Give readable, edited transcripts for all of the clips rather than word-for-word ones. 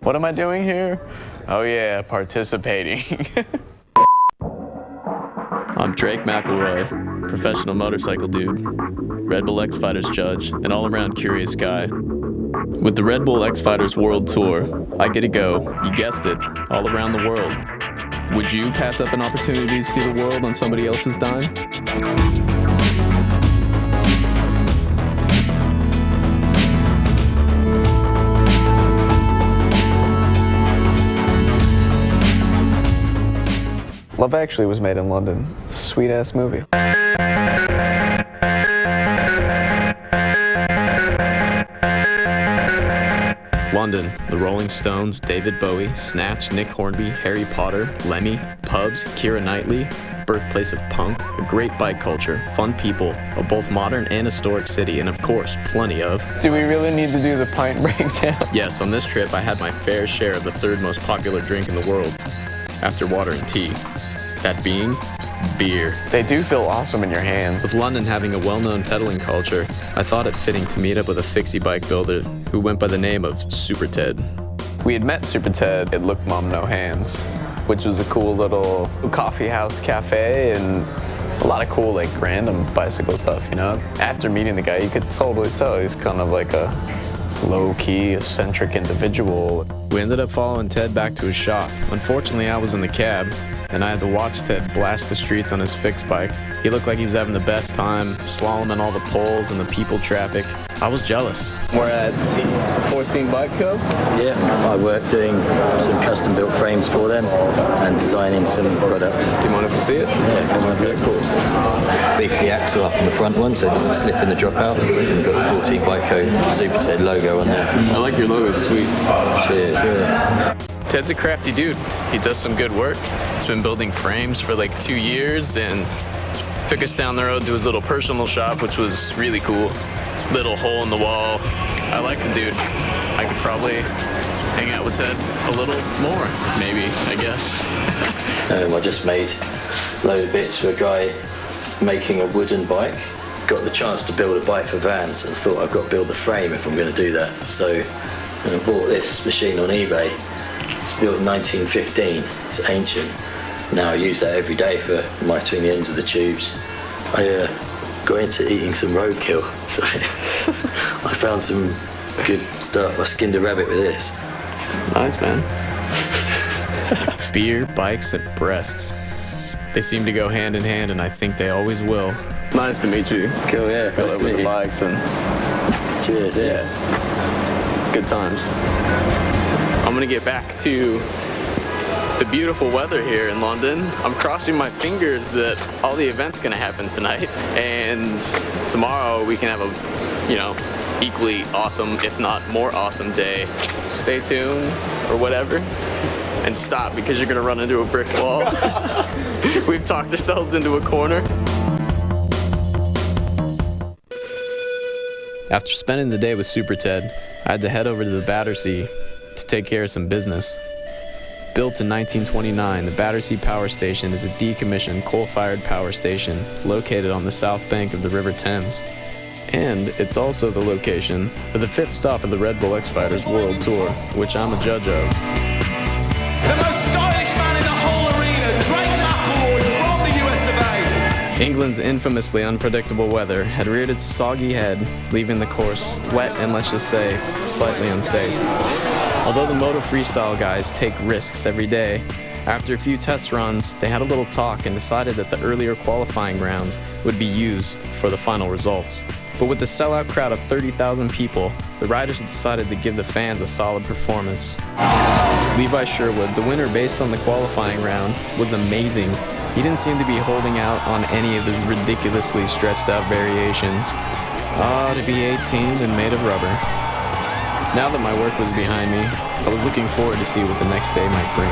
What am I doing here? Oh yeah, participating. I'm Drake McElroy, professional motorcycle dude, Red Bull X Fighters judge, and all-around curious guy. With the Red Bull X Fighters World Tour, I get to go, you guessed it, all around the world. Would you pass up an opportunity to see the world on somebody else's dime? Love Actually was made in London. Sweet-ass movie. London, the Rolling Stones, David Bowie, Snatch, Nick Hornby, Harry Potter, Lemmy, pubs, Keira Knightley, birthplace of punk, a great bike culture, fun people, a both modern and historic city, and of course, plenty of... Do we really need to do the pint breakdown? Yes, on this trip I had my fair share of the third most popular drink in the world, after water and tea. That being beer. They do feel awesome in your hands. With London having a well-known pedaling culture, I thought it fitting to meet up with a fixie bike builder who went by the name of Super Ted. We had met Super Ted at Look Mom No Hands, which was a cool little coffee house cafe and a lot of cool like random bicycle stuff, you know? After meeting the guy, you could totally tell he's kind of like a low-key, eccentric individual. We ended up following Ted back to his shop. Unfortunately, I was in the cab, and I had to watch Ted blast the streets on his fixed bike. He looked like he was having the best time, slaloming all the poles and the people traffic. I was jealous. We're at 14 Bike Club? Yeah, I work doing some custom-built frames for them and designing some products. Do you mind if we see it? Yeah, come over. Of course. Beef the axle up on the front one so it doesn't slip in the dropout. And we've got the 14 Bike Co. Super Ted logo on there. I like your logo, it's sweet. Cheers. Yeah. Ted's a crafty dude. He does some good work. He's been building frames for like 2 years and took us down the road to his little personal shop, which was really cool. It's a little hole in the wall. I like the dude. I could probably hang out with Ted a little more, maybe, I guess. I just made a load of bits for a guy making a wooden bike. Got the chance to build a bike for vans and I thought I've got to build the frame if I'm going to do that. So I bought this machine on eBay. It's built in 1915. It's ancient. Now I use that every day for mitering the ends of the tubes. I got into eating some roadkill, so I found some good stuff. I skinned a rabbit with this. Nice, man. Beer, bikes, and breasts. They seem to go hand in hand, and I think they always will. Nice to meet you. Cool, yeah. Nice to meet with the you. bikes and cheers, yeah. Good times. I'm gonna get back to the beautiful weather here in London. I'm crossing my fingers that all the events gonna happen tonight, and tomorrow we can have a, you know, equally awesome, if not more awesome day. Stay tuned or whatever, and stop because you're gonna run into a brick wall. We've talked ourselves into a corner. After spending the day with Super Ted, I had to head over to the Battersea to take care of some business. Built in 1929, the Battersea Power Station is a decommissioned coal-fired power station located on the south bank of the River Thames. And it's also the location for the 5th stop of the Red Bull X Fighters World Tour, which I'm a judge of. The most stylish man in the whole arena, Drake McElroy from the US of A. England's infamously unpredictable weather had reared its soggy head, leaving the course wet and, let's just say, slightly unsafe. Although the Moto Freestyle guys take risks every day, after a few test runs, they had a little talk and decided that the earlier qualifying rounds would be used for the final results. But with the sellout crowd of 30,000 people, the riders decided to give the fans a solid performance. Levi Sherwood, the winner based on the qualifying round, was amazing. He didn't seem to be holding out on any of his ridiculously stretched out variations. To be 18 and made of rubber. Now that my work was behind me, I was looking forward to see what the next day might bring.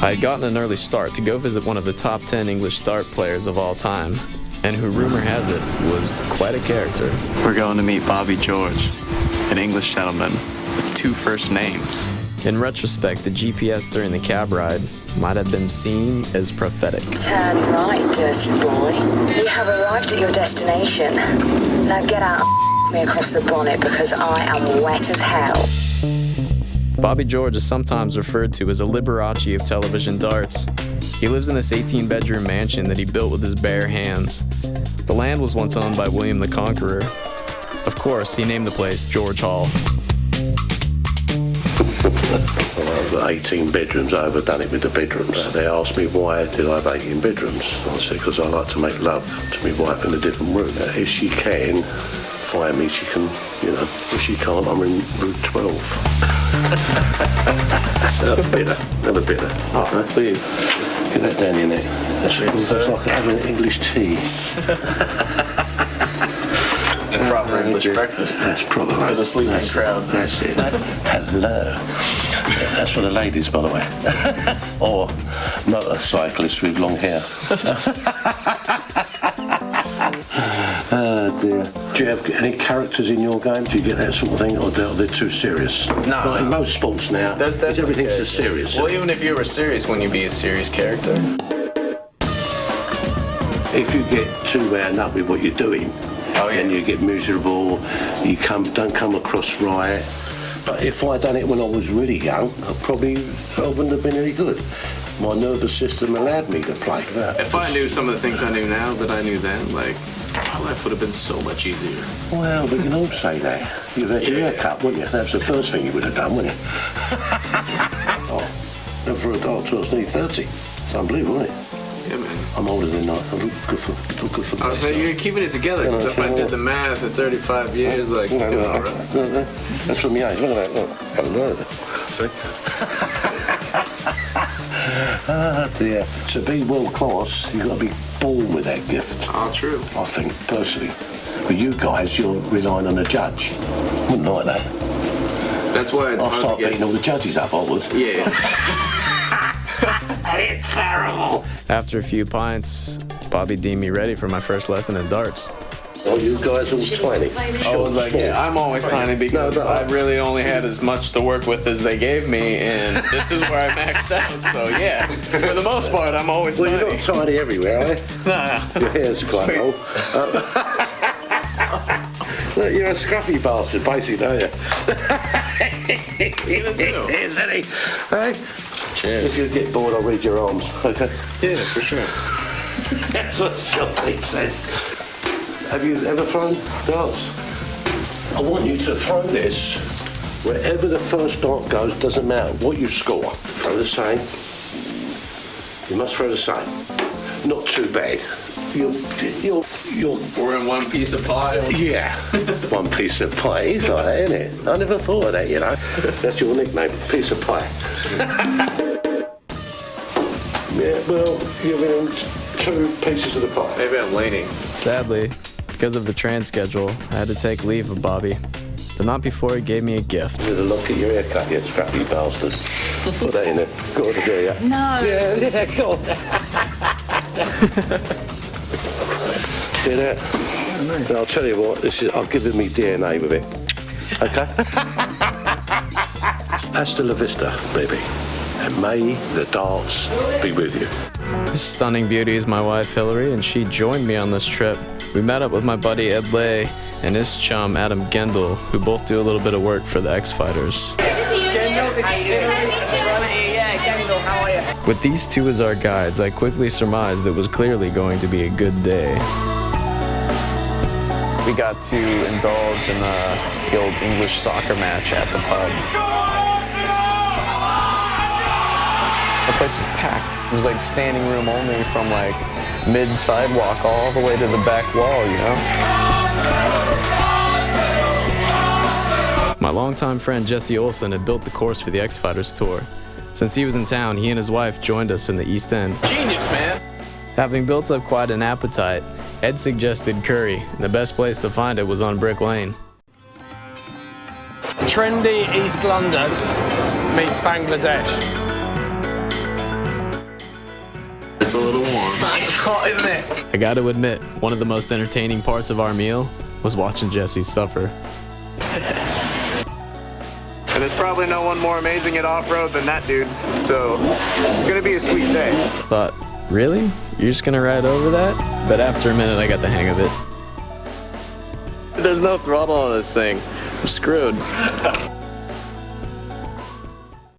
I had gotten an early start to go visit one of the top 10 English dart players of all time, and who rumor has it was quite a character. We're going to meet Bobby George, an English gentleman with 2 first names. In retrospect, the GPS during the cab ride might have been seen as prophetic. Turn right, dirty boy. You have arrived at your destination. Now get out and me across the bonnet because I am wet as hell. Bobby George is sometimes referred to as a Liberace of television darts. He lives in this 18-bedroom mansion that he built with his bare hands. The land was once owned by William the Conqueror. Of course, he named the place George Hall. Well, I've got 18 bedrooms. I overdone it with the bedrooms. They asked me why did I have 18 bedrooms. I said because I like to make love to my wife in a different room. If she can find me, she can, you know. If she can't, I'm in room 12. Another bitter. Oh, please. Get that down your neck. That's like having English tea. Proper English breakfast. That's proper. For the sleeping crowd. That's it. Hello. That's for the ladies, by the way. Or motorcyclists with long hair. Oh dear. Do you have any characters in your game? Do you get that sort of thing, or they're too serious? No. Like in most sports now, everything's just serious. Well, even if you were serious, wouldn't you be a serious character? If you get too wound up with what you're doing, and you get miserable, you don't come across right. But if I'd done it when I was really young, I wouldn't have been any good. My nervous system allowed me to play that. If I knew some of the things I knew now that I knew then, like, my life would have been so much easier. Well, we can all say that. You've had your hair cut, wouldn't you? That's the first thing you would have done, wouldn't you? Oh, and for a dog to us nearly 30. It's unbelievable, isn't it? Yeah, man. I'm older than that. I'm good for I was saying, you're keeping it together, because if I did the math at 35 years, like, right? That's from the age. Look at that. Look. Hello. Ah, dear. To be world class, you've got to be born with that gift. Oh, true. I think, personally. But you guys, you're relying on a judge. Wouldn't like that. That's why it's I'll hard start to get... beating all the judges up, I would. Yeah. It's terrible. After a few pints, Bobby deemed me ready for my first lesson in darts. Oh, you guys all tiny. I was like, yeah, I'm always tiny because I really only had as much to work with as they gave me, and this is where I maxed out. So yeah, for the most part, I'm always tiny. Well, you're not tiny everywhere, are you? Nah. Your hair's quite long. Look, you're a scruffy bastard, basically, aren't you? Isn't he? Hey? Cheers. If you get bored, I'll read your arms, okay? Yeah, for sure. That's what Johnny says. Have you ever thrown darts? I want you to throw this wherever the first dart goes, doesn't matter what you score. Throw the same. You must throw the same. Not too bad. We're in one piece of pie. Yeah, one piece of pie. It's like that, isn't it? I never thought of that, you know. That's your nickname, piece of pie. Yeah, well, you're in 2 pieces of the pie. Maybe I'm leaning. Sadly, because of the train schedule, I had to take leave of Bobby. The night before, he gave me a gift. With a look at your haircut, you scrappy bastard. Put that in there. Go on, do you? No. Yeah, go on. See that? And I'll tell you what, I'll give it me DNA with it. Okay? Hasta la vista, baby. And may the darts be with you. This stunning beauty is my wife, Hillary, and she joined me on this trip. We met up with my buddy Ed Lay and his chum Adam Gendel, who both do a little bit of work for the X-Fighters. With these two as our guides, I quickly surmised it was clearly going to be a good day. We got to indulge in the old English soccer match at the pub. The place was packed. It was like standing room only from like mid-sidewalk all the way to the back wall, you know? My longtime friend Jesse Olsen had built the course for the X-Fighters tour. Since he was in town, he and his wife joined us in the East End. Genius, man! Having built up quite an appetite, Ed suggested curry, and the best place to find it was on Brick Lane. Trendy East London meets Bangladesh. It's a little warm. It's hot, isn't it? I gotta admit, one of the most entertaining parts of our meal was watching Jesse suffer. And there's probably no one more amazing at off-road than that dude, so it's gonna be a sweet day. But, really? You're just gonna ride over that? But after a minute, I got the hang of it. There's no throttle on this thing. I'm screwed.